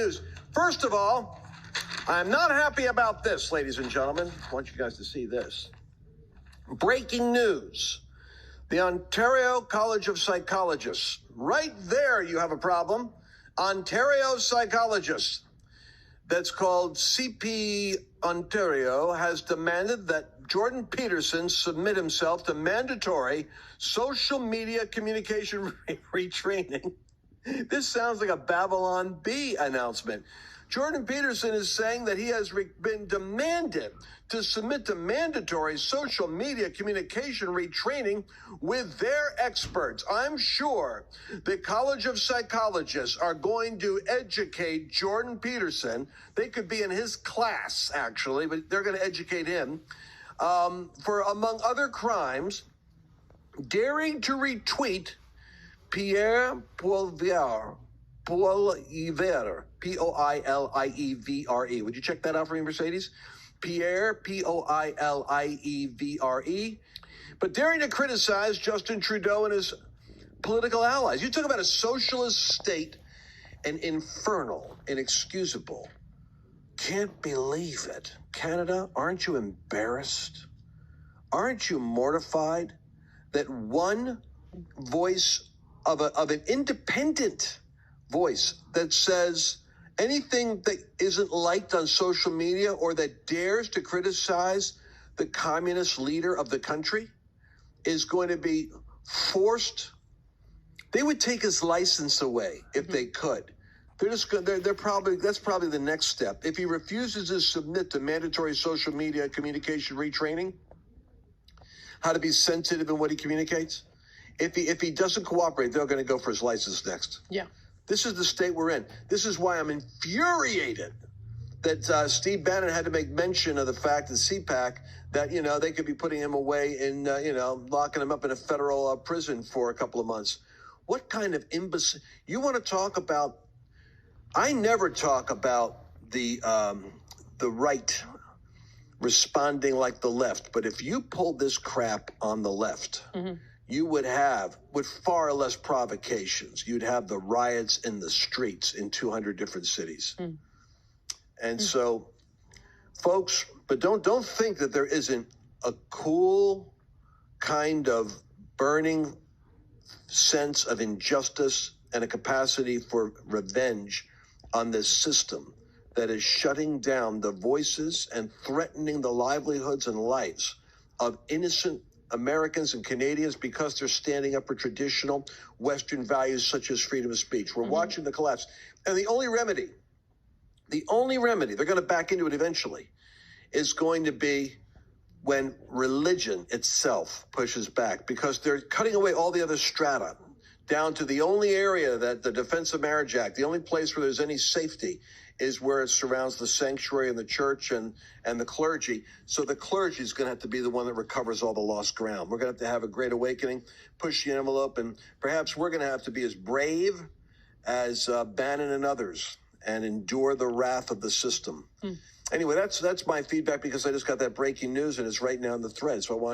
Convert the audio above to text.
News. First of all, I'm not happy about this, ladies and gentlemen. I want you guys to see this. Breaking news. The Ontario College of Psychologists. Right there, you have a problem. Ontario Psychologists. That's called CP Ontario has demanded that Jordan Peterson submit himself to mandatory social media communication retraining. This sounds like a Babylon Bee announcement. Jordan Peterson is saying that he has been demanded to submit to mandatory social media communication retraining with their experts. I'm sure the College of Psychologists are going to educate Jordan Peterson. They could be in his class, actually, but they're going to educate him for, among other crimes, daring to retweet Pierre Poilievre, Poilievre. Would you check that out for me, Mercedes? Pierre, Poilievre. But daring to criticize Justin Trudeau and his political allies. You talk about a socialist state and infernal, inexcusable. Can't believe it. Canada, aren't you embarrassed? Aren't you mortified that one voice of an independent voice that says anything that isn't liked on social media or that dares to criticize the communist leader of the country is going to be forced? They would take his license away if they could. That's probably the next step. If he refuses to submit to mandatory social media communication retraining, how to be sensitive in what he communicates, if he doesn't cooperate, they're going to go for his license next. Yeah. This is the state we're in. This is why I'm infuriated that Steve Bannon had to make mention of the fact that CPAC, that, they could be putting him away in, locking him up in a federal prison for a couple of months. What kind of imbecile? You want to talk about? I never talk about the right responding like the left. But if you pulled this crap on the left, you would have, with far less provocations, you'd have the riots in the streets in 200 different cities. And so, folks, but don't think that there isn't a cool kind of burning sense of injustice and a capacity for revenge on this system that is shutting down the voices and threatening the livelihoods and lives of innocent Americans and Canadians because they're standing up for traditional Western values such as freedom of speech. We're watching the collapse. And the only remedy, they're going to back into it eventually, is going to be when religion itself pushes back, because they're cutting away all the other strata down to the only area that the Defense of Marriage Act, the only place where there's any safety, is where it surrounds the sanctuary and the church and the clergy. So the clergy is going to have to be the one that recovers all the lost ground. We're going to have a great awakening, push the envelope, and perhaps we're going to have to be as brave as Bannon and others and endure the wrath of the system. Anyway, that's my feedback, because I just got that breaking news and it's right now in the thread. So I want